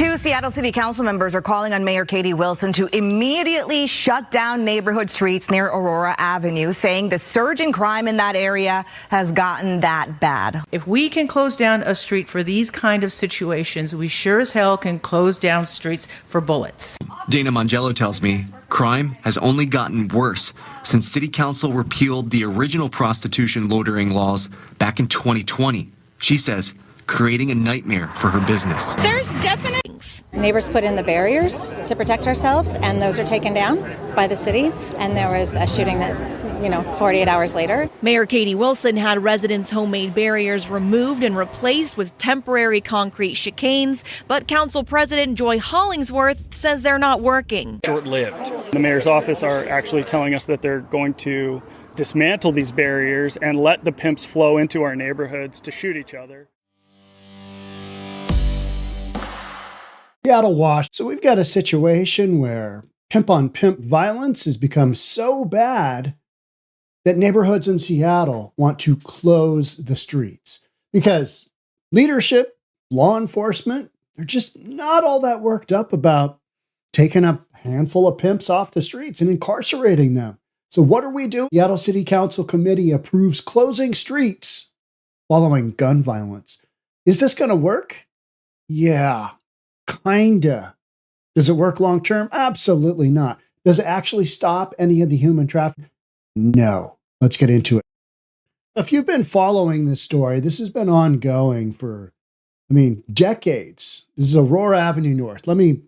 Two Seattle City Council members are calling on Mayor Katie Wilson to immediately shut down neighborhood streets near Aurora Avenue, saying the surge in crime in that area has gotten that bad. If we can close down a street for these kind of situations, we sure as hell can close down streets for bullets. Dana Mangello tells me crime has only gotten worse since City Council repealed the original prostitution loitering laws back in 2020. She says creating a nightmare for her business. There's definite neighbors put in the barriers to protect ourselves, and those are taken down by the city. And there was a shooting that, 48 hours later. Mayor Katie Wilson had residents' homemade barriers removed and replaced with temporary concrete chicanes, but Council President Joy Hollingsworth says they're not working. Short-lived. The mayor's office are actually telling us that they're going to dismantle these barriers and let the pimps flow into our neighborhoods to shoot each other. Seattle washed. So we've got a situation where pimp-on-pimp violence has become so bad that neighborhoods in Seattle want to close the streets because leadership, law enforcement, they're just not all that worked up about taking a handful of pimps off the streets and incarcerating them. So what are we doing? Seattle City Council Committee approves closing streets following gun violence. Is this going to work? Yeah. Kinda. Does it work long term? Absolutely not. Does it actually stop any of the human trafficking? No. Let's get into it. If you've been following this story, this has been ongoing for, decades. This is Aurora Avenue North. Let me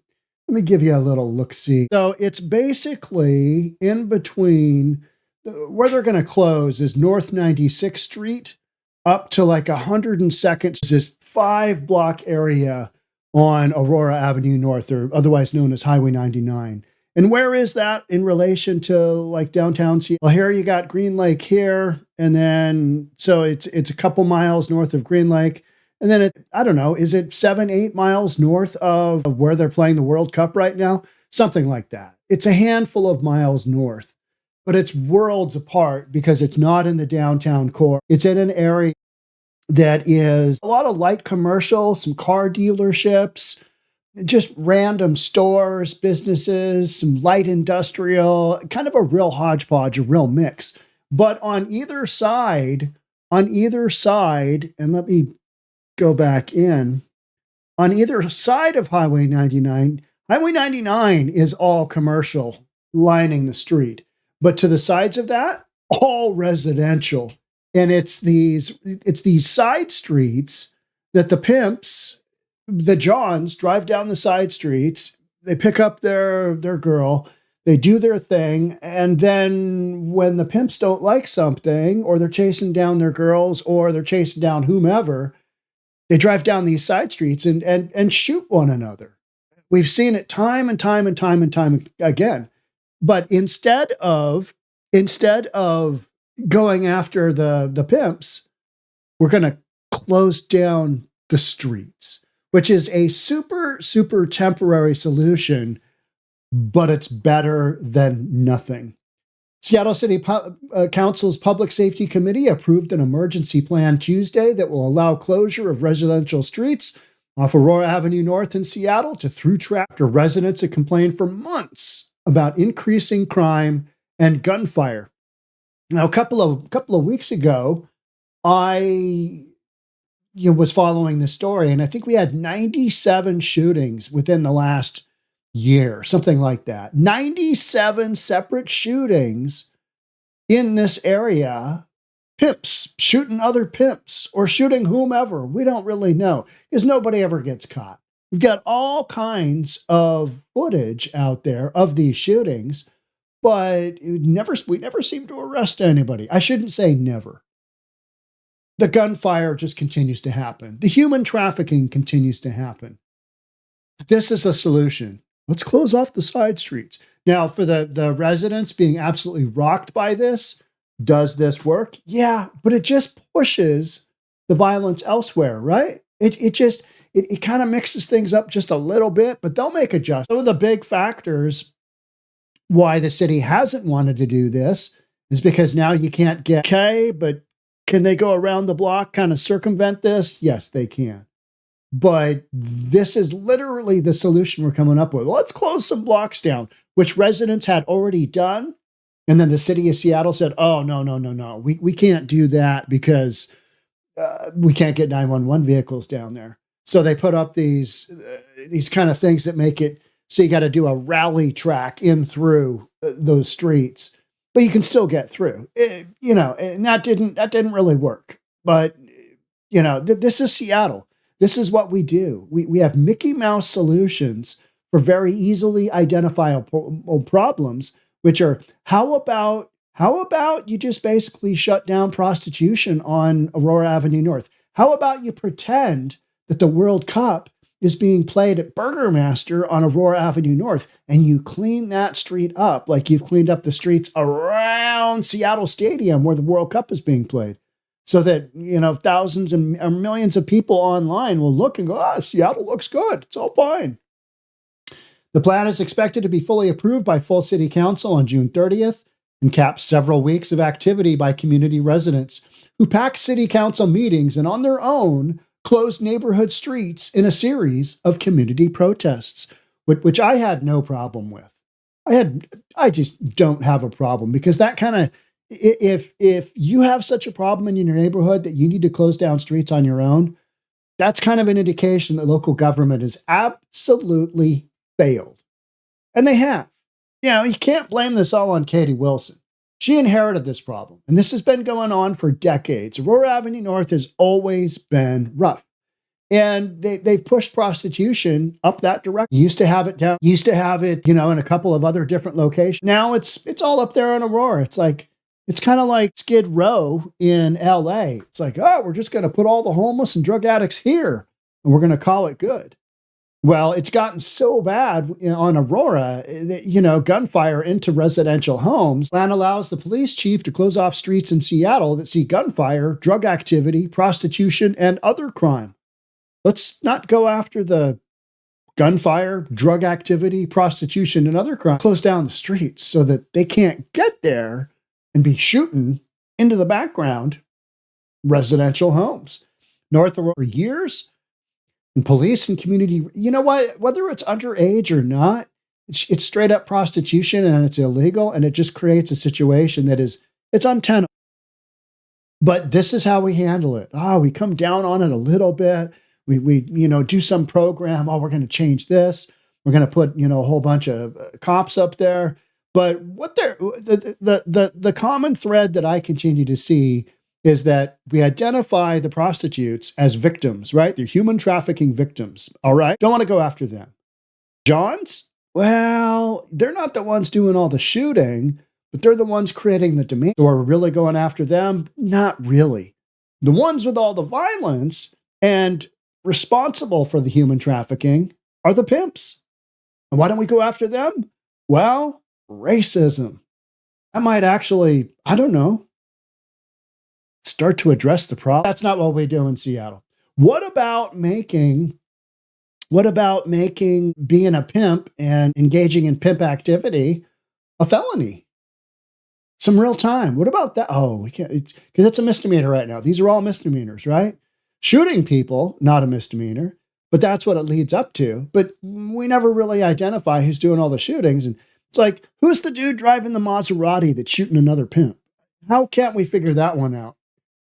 give you a little look-see. So it's basically in between, where they're going to close is North 96th Street up to like 102nd. This 5-block area on Aurora Avenue North, or otherwise known as Highway 99. And where is that in relation to like downtown Seattle? Well, here you got Green Lake here, and then so it's a couple miles north of Green Lake, and then is it 7-8 miles north of where they're playing the World Cup right now? Something like that. It's a handful of miles north, but it's worlds apart because it's not in the downtown core. It's in an area that is a lot of light commercial, some car dealerships, just random stores, businesses, some light industrial, kind of a real hodgepodge, a real mix. But on either side, and let me go back in, on either side of Highway 99 is all commercial lining the street. But to the sides of that, all residential. And it's these side streets that the pimps, the Johns, drive down the side streets. They pick up their girl, they do their thing, and then when the pimps don't like something, or they're chasing down their girls, or they're chasing down whomever, they drive down these side streets and shoot one another. We've seen it time and time again. But instead of going after the pimps, we're going to close down the streets, which is a super, super temporary solution, but it's better than nothing. Seattle City Council's Public Safety Committee approved an emergency plan Tuesday that will allow closure of residential streets off Aurora Avenue North in Seattle to through traffic after residents had complained for months about increasing crime and gunfire. Now, a couple of weeks ago, I was following this story, and I think we had 97 shootings within the last year, something like that. 97 separate shootings in this area. Pimps shooting other pimps or shooting whomever. We don't really know because nobody ever gets caught. We've got all kinds of footage out there of these shootings, but we never seem to arrest anybody. I shouldn't say never. The gunfire just continues to happen. The human trafficking continues to happen. This is a solution. Let's close off the side streets. Now, for the residents being absolutely rocked by this, does this work? Yeah, but it just pushes the violence elsewhere, right? It kind of mixes things up just a little bit, but they'll make adjustments. Some of the big factors why the city hasn't wanted to do this is because now you can't get, okay, but can they go around the block, kind of circumvent this? Yes, they can. But this is literally the solution we're coming up with. Let's close some blocks down, which residents had already done. And then the city of Seattle said, oh, no. We can't do that because we can't get 911 vehicles down there. So they put up these kind of things that make it so you got to do a rally track in through those streets, but you can still get through. And that didn't really work. But this is Seattle. This is what we do. We have Mickey Mouse solutions for very easily identifiable problems, which are how about you just basically shut down prostitution on Aurora Avenue North? How about you pretend that the World Cup is being played at Burgermaster on Aurora Avenue North, and you clean that street up like you've cleaned up the streets around Seattle Stadium where the World Cup is being played, so that, thousands and or millions of people online will look and go, Seattle looks good. It's all fine. The plan is expected to be fully approved by full city council on June 30th and caps several weeks of activity by community residents who pack city council meetings and on their own closed neighborhood streets in a series of community protests, which I had no problem with. I just don't have a problem, because that kind of, if you have such a problem in your neighborhood that you need to close down streets on your own, that's kind of an indication that local government has absolutely failed. And they have. You can't blame this all on Katie Wilson. She inherited this problem, and this has been going on for decades. Aurora Avenue North has always been rough, and they've pushed prostitution up that direction. Used to have it down. Used to have it, in a couple of other different locations. Now it's all up there in Aurora. It's kind of like Skid Row in LA. It's like, we're just going to put all the homeless and drug addicts here, and we're going to call it good. Well, it's gotten so bad on Aurora that, gunfire into residential homes. Plan allows the police chief to close off streets in Seattle that see gunfire, drug activity, prostitution, and other crime. Let's not go after the gunfire, drug activity, prostitution, and other crime. Close down the streets so that they can't get there and be shooting into the background residential homes. North Aurora for years. And police and community, whether it's underage or not, it's straight up prostitution and it's illegal, and it just creates a situation that it's untenable. But this is how we handle it. We come down on it a little bit. We do some program. We're going to change this. We're going to put, a whole bunch of cops up there. But what the common thread that I continue to see is that we identify the prostitutes as victims, right? They're human trafficking victims, all right? Don't want to go after them. Johns? Well, they're not the ones doing all the shooting, but they're the ones creating the demand. So are we really going after them? Not really. The ones with all the violence and responsible for the human trafficking are the pimps. And why don't we go after them? Well, racism. That might actually, I don't know, start to address the problem. That's not what we do in Seattle. What about making being a pimp and engaging in pimp activity a felony? Some real time. What about that? We can't, because it's a misdemeanor right now. These are all misdemeanors, right? Shooting people, not a misdemeanor, but that's what it leads up to. But we never really identify who's doing all the shootings. And it's like, who's the dude driving the Maserati that's shooting another pimp? How can't we figure that one out?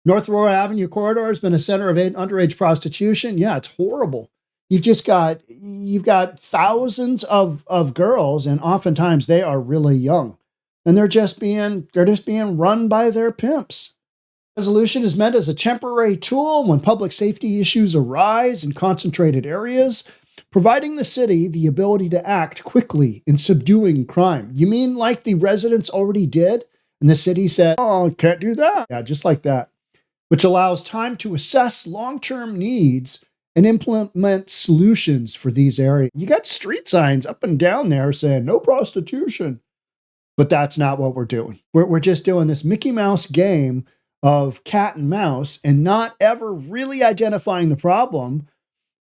North Aurora Avenue corridor has been a center of underage prostitution. Yeah, it's horrible. You've got thousands of girls, and oftentimes they are really young, and they're just being run by their pimps. Resolution is meant as a temporary tool when public safety issues arise in concentrated areas, providing the city the ability to act quickly in subduing crime. You mean like the residents already did, and the city said, can't do that. Yeah, just like that. Which allows time to assess long-term needs and implement solutions for these areas. You got street signs up and down there saying no prostitution, but that's not what we're doing. We're just doing this Mickey Mouse game of cat and mouse and not ever really identifying the problem,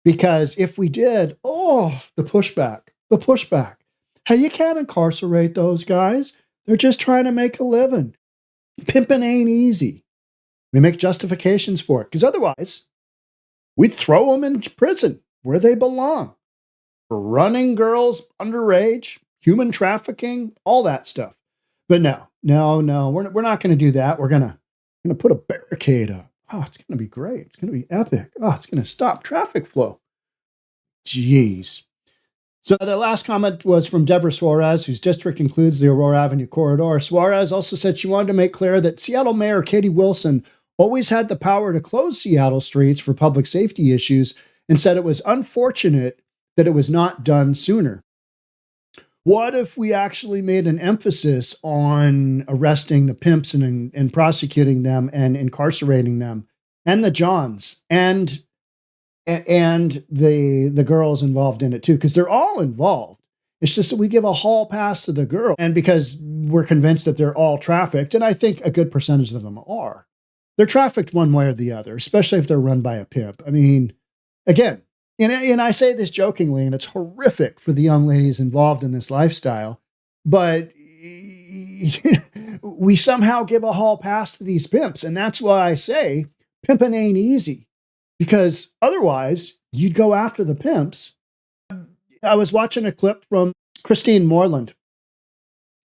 because if we did, the pushback. Hey, you can't incarcerate those guys. They're just trying to make a living. Pimping ain't easy. We make justifications for it, because otherwise, we'd throw them in prison where they belong for running girls underage, human trafficking, all that stuff. But no, we're not going to do that. We're going to put a barricade up. Oh, it's going to be great. It's going to be epic. Oh, it's going to stop traffic flow. Jeez. So the last comment was from Debora Suarez, whose district includes the Aurora Avenue corridor. Suarez also said she wanted to make clear that Seattle Mayor Katie Wilson always had the power to close Seattle streets for public safety issues, and said it was unfortunate that it was not done sooner. What if we actually made an emphasis on arresting the pimps and prosecuting them and incarcerating them, and the Johns and the girls involved in it too, because they're all involved. It's just that we give a hall pass to the girl, and because we're convinced that they're all trafficked, and I think a good percentage of them are. They're trafficked one way or the other, especially if they're run by a pimp. I mean, again, and I say this jokingly, and it's horrific for the young ladies involved in this lifestyle, but we somehow give a hall pass to these pimps, and that's why I say pimping ain't easy. Because otherwise, you'd go after the pimps. I was watching a clip from Christine Moreland,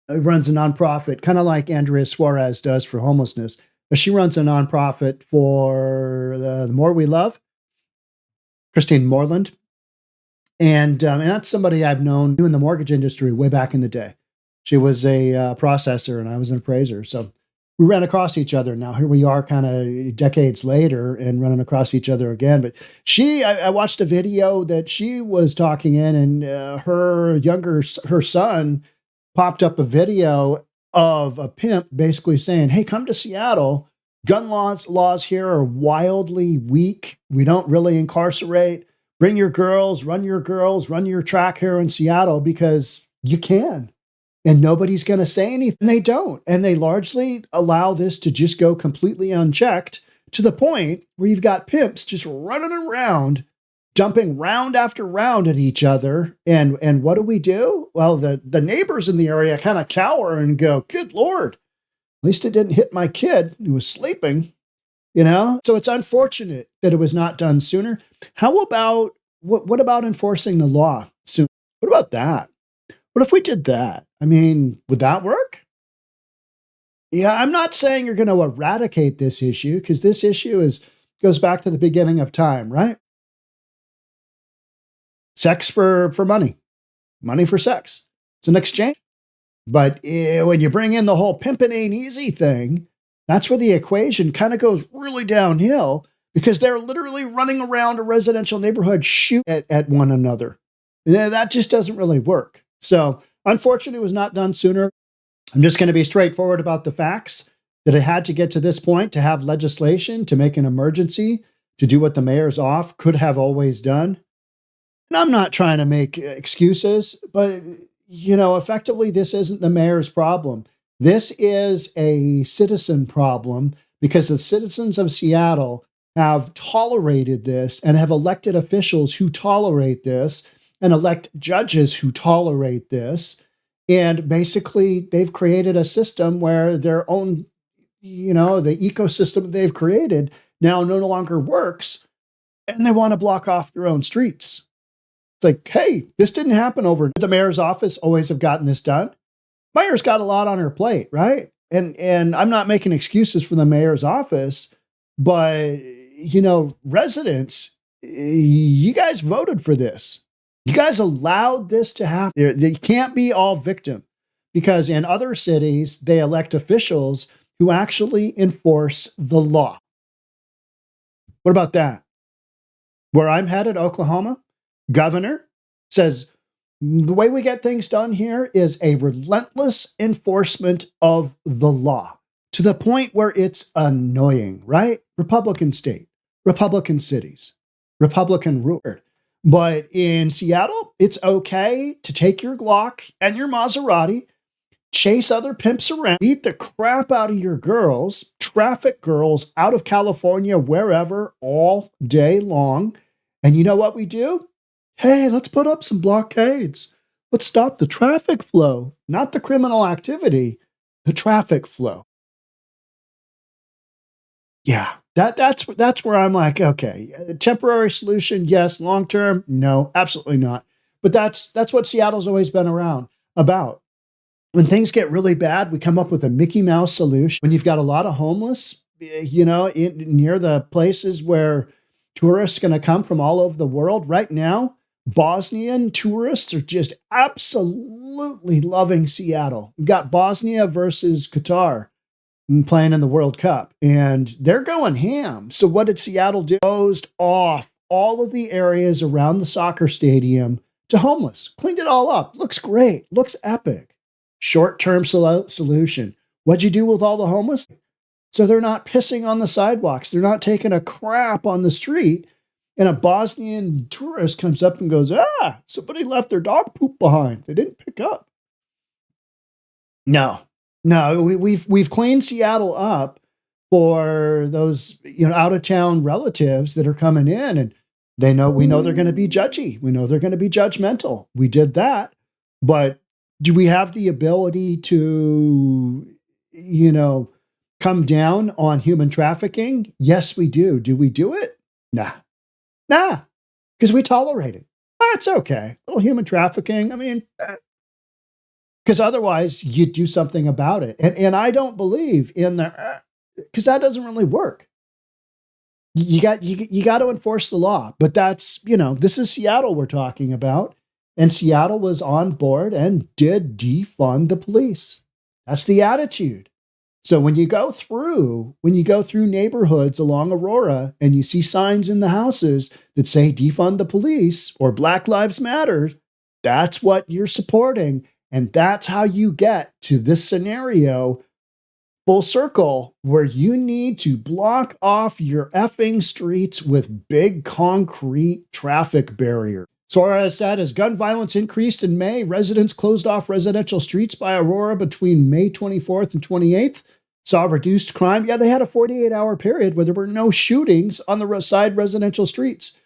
who runs a nonprofit, kind of like Andrea Suarez does for homelessness. But she runs a nonprofit for the More We Love, Christine Moreland. And that's somebody I've known in the mortgage industry way back in the day. She was a processor and I was an appraiser. So we ran across each other. Now here we are kind of decades later and running across each other again. But I watched a video that she was talking in, and her son popped up a video of a pimp basically saying, hey, come to Seattle. Gun laws here are wildly weak. We don't really incarcerate. Bring your girls, run your track here in Seattle because you can. And nobody's going to say anything. They don't. And they largely allow this to just go completely unchecked, to the point where you've got pimps just running around, dumping round after round at each other. And what do? Well, the neighbors in the area kind of cower and go, good Lord, at least it didn't hit my kid who was sleeping, So it's unfortunate that it was not done sooner. How about, what about enforcing the law soon? What about that? What if we did that? I mean, would that work? Yeah, I'm not saying you're going to eradicate this issue, because this issue goes back to the beginning of time, right? Sex for money, money for sex. It's an exchange. But when you bring in the whole pimping ain't easy thing, that's where the equation kind of goes really downhill, because they're literally running around a residential neighborhood shooting at one another. That just doesn't really work. So unfortunately, it was not done sooner. I'm just going to be straightforward about the facts, that it had to get to this point to have legislation, to make an emergency, to do what the mayor's off could have always done. And I'm not trying to make excuses, but, effectively, this isn't the mayor's problem. This is a citizen problem, because the citizens of Seattle have tolerated this and have elected officials who tolerate this and elect judges who tolerate this. And basically, they've created a system where their own, the ecosystem they've created now no longer works, and they want to block off their own streets. It's like, hey, this didn't happen overnight. The mayor's office always have gotten this done. Mayor's got a lot on her plate, right? And I'm not making excuses for the mayor's office, but, residents, you guys voted for this. You guys allowed this to happen. They can't be all victim, because in other cities, they elect officials who actually enforce the law. What about that? Where I'm headed, Oklahoma, governor says the way we get things done here is a relentless enforcement of the law, to the point where it's annoying, right? Republican state, Republican cities, Republican ruled. But in Seattle, it's okay to take your Glock and your Maserati, chase other pimps around, beat the crap out of your girls, traffic girls out of California, wherever, all day long. And you know what we do? Hey, let's put up some blockades. Let's stop the traffic flow, not the criminal activity, the traffic flow. Yeah, That's where I'm like, okay, temporary solution, yes. Long term, no, absolutely not. But that's what Seattle's always been around about. When things get really bad, we come up with a Mickey Mouse solution. When you've got a lot of homeless, near the places where tourists going to come from all over the world. Right now, Bosnian tourists are just absolutely loving Seattle. We've got Bosnia versus Qatar playing in the World Cup, and they're going ham. So what did Seattle do? Closed off all of the areas around the soccer stadium to homeless. Cleaned it all up. Looks great. Looks epic. Short-term solution. What'd you do with all the homeless? So they're not pissing on the sidewalks. They're not taking a crap on the street. And a Bosnian tourist comes up and goes, somebody left their dog poop behind. They didn't pick up. No, we've cleaned Seattle up for those, out of town relatives that are coming in, and we know they're going to be judgy. We know they're going to be judgmental. We did that. But do we have the ability to, come down on human trafficking? Yes, we do. Do we do it? Nah, because we tolerate it. It's okay. A little human trafficking. I mean, because otherwise you do something about it. And I don't believe in the, because that doesn't really work. You got to enforce the law. But that's, this is Seattle we're talking about. And Seattle was on board and did defund the police. That's the attitude. So when you go through neighborhoods along Aurora and you see signs in the houses that say defund the police or Black Lives Matter, that's what you're supporting. And that's how you get to this scenario full circle, where you need to block off your effing streets with big concrete traffic barriers. Suarez said as gun violence increased in May, residents closed off residential streets by Aurora between May 24th and 28th. Saw reduced crime. Yeah, they had a 48-hour period where there were no shootings on the side residential streets,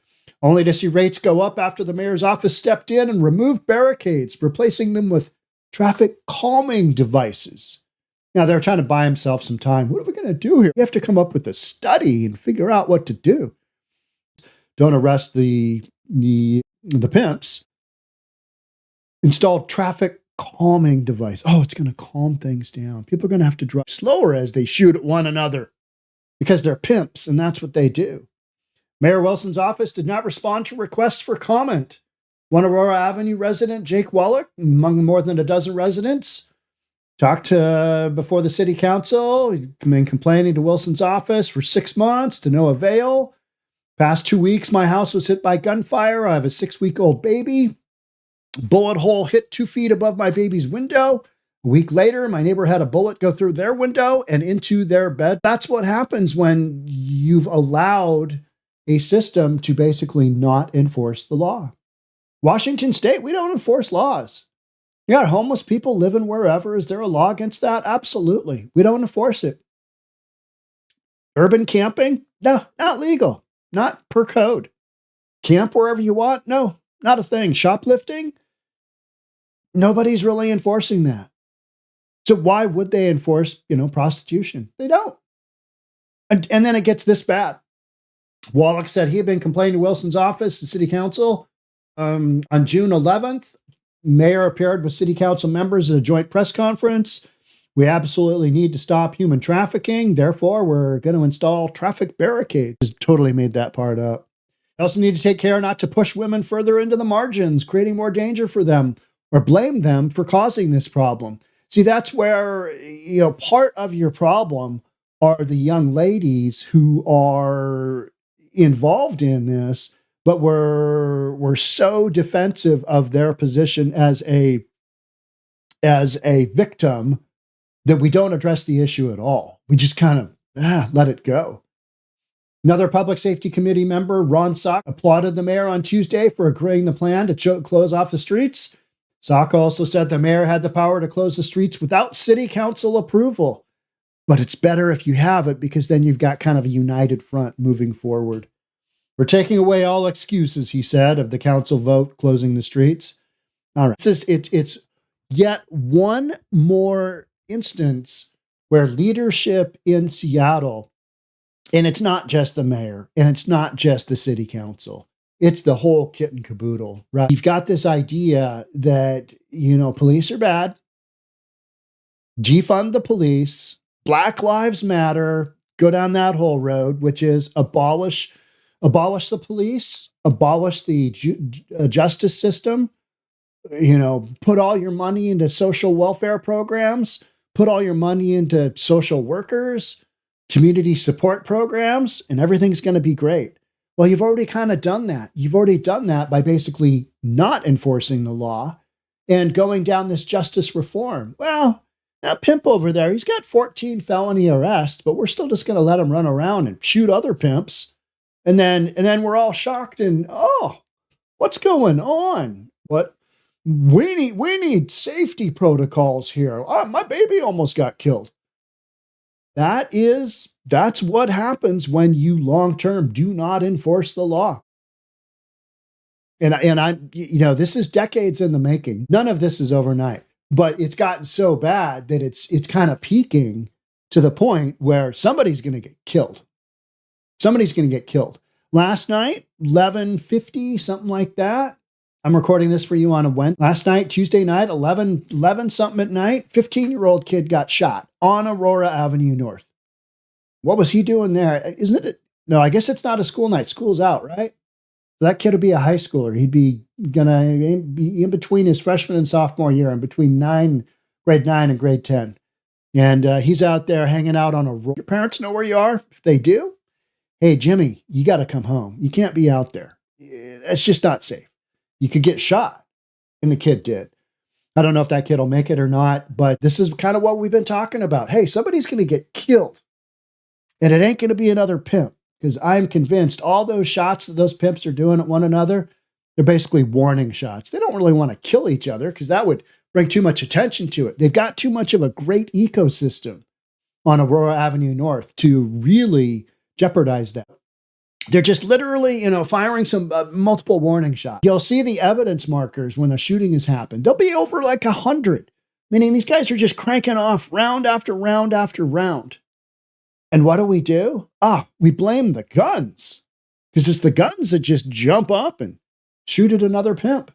only to see rates go up after the mayor's office stepped in and removed barricades, replacing them with traffic calming devices. Now, they're trying to buy themselves some time. What are we going to do here? We have to come up with a study and figure out what to do. Don't arrest the pimps. Install traffic calming device. Oh, it's going to calm things down. People are going to have to drive slower as they shoot at one another because they're pimps, and that's what they do. Mayor Wilson's office did not respond to requests for comment. One Aurora Avenue resident, Jake Wallach, among more than a dozen residents, talked to before the city council. He'd been complaining to Wilson's office for 6 months to no avail. Past 2 weeks, my house was hit by gunfire. I have a 6-week-old baby. Bullet hole hit 2 feet above my baby's window. A week later, my neighbor had a bullet go through their window and into their bed. That's what happens when you've allowed a system to basically not enforce the law. Washington State, we don't enforce laws. You got homeless people living wherever. Is there a law against that? Absolutely. We don't enforce it. Urban camping? No, not legal. Not per code. Camp wherever you want? No, not a thing. Shoplifting? Nobody's really enforcing that. So why would they enforce, prostitution? They don't. And then it gets this bad. Wallach said he had been complaining to Wilson's office, the city council. On June 11th, mayor appeared with city council members at a joint press conference. We absolutely need to stop human trafficking. Therefore, we're going to install traffic barricades. Just totally made that part up. We also need to take care not to push women further into the margins, creating more danger for them, or blame them for causing this problem. See, that's where, part of your problem are the young ladies who are involved in this, but we're so defensive of their position as a victim that we don't address the issue at all. We just kind of let it go. Another Public Safety Committee member, Ron Sock, applauded the mayor on Tuesday for agreeing the plan to close off the streets. Sock also said the mayor had the power to close the streets without city council approval. But it's better if you have it, because then you've got kind of a united front moving forward. We're taking away all excuses, he said, of the council vote closing the streets. All right. It's yet one more instance where leadership in Seattle And it's not just the mayor, and it's not just the city council. It's the whole kit and caboodle, right? You've got this idea that, police are bad. Defund the police. Black Lives Matter. Go down that whole road, which is abolish the police, abolish the justice system, put all your money into social welfare programs, put all your money into social workers, community support programs, and everything's going to be great. Well, you've already kind of done that. You've already done that by basically not enforcing the law and going down this justice reform. Well, that pimp over there, he's got 14 felony arrests, but we're still just going to let him run around and shoot other pimps. And then we're all shocked and, oh, what's going on? What? We need safety protocols here. Oh, my baby almost got killed. That's what happens when you long-term do not enforce the law. And I, this is decades in the making. None of this is overnight, but it's gotten so bad that it's kind of peaking to the point where somebody's going to get killed. Somebody's going to get killed. Last night, 11:50, something like that. I'm recording this for you on a Wednesday. Last night, Tuesday night, 11 something at night, 15-year-old kid got shot on Aurora Avenue North. What was he doing there? Isn't it? No, I guess it's not a school night. School's out, right? That kid would be a high schooler. He'd be in between his freshman and sophomore year, and between grade 9 and grade 10. And he's out there hanging out on a road. Your parents know where you are? If they do, hey, Jimmy, you got to come home. You can't be out there. It's just not safe. You could get shot. And the kid did. I don't know if that kid will make it or not, but this is kind of what we've been talking about. Hey, somebody's going to get killed. And it ain't going to be another pimp, because I'm convinced all those shots that those pimps are doing at one another, they're basically warning shots. They don't really want to kill each other because that would bring too much attention to it. They've got too much of a great ecosystem on Aurora Avenue North to really jeopardize that. They're just literally, firing some multiple warning shots. You'll see the evidence markers when a shooting has happened. They'll be over like 100, meaning these guys are just cranking off round after round after round. And what do? We blame the guns, because it's the guns that just jump up and shoot at another pimp,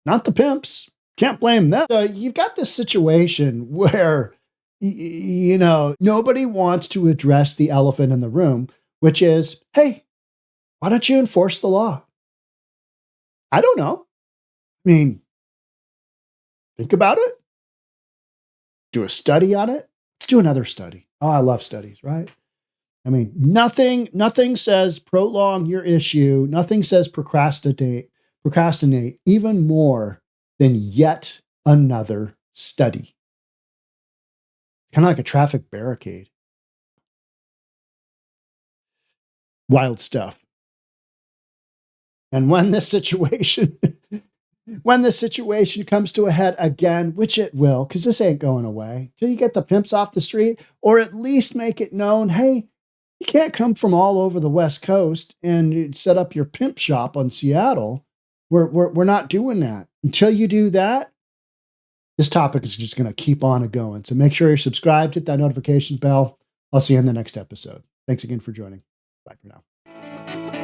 not the pimps. Can't blame them. So you've got this situation where, nobody wants to address the elephant in the room, which is, hey, why don't you enforce the law? I don't know. I mean, think about it. Do a study on it. Let's do another study. Oh, I love studies, right? I mean, nothing says prolong your issue. Nothing says procrastinate even more than yet another study. Kind of like a traffic barricade. Wild stuff. And when this situation comes to a head again, which it will, because this ain't going away, till you get the pimps off the street, or at least make it known, hey, you can't come from all over the West Coast and set up your pimp shop on Seattle. We're not doing that. Until you do that, this topic is just going to keep on going. So make sure you're subscribed, hit that notification bell. I'll see you in the next episode. Thanks again for joining. Bye for now.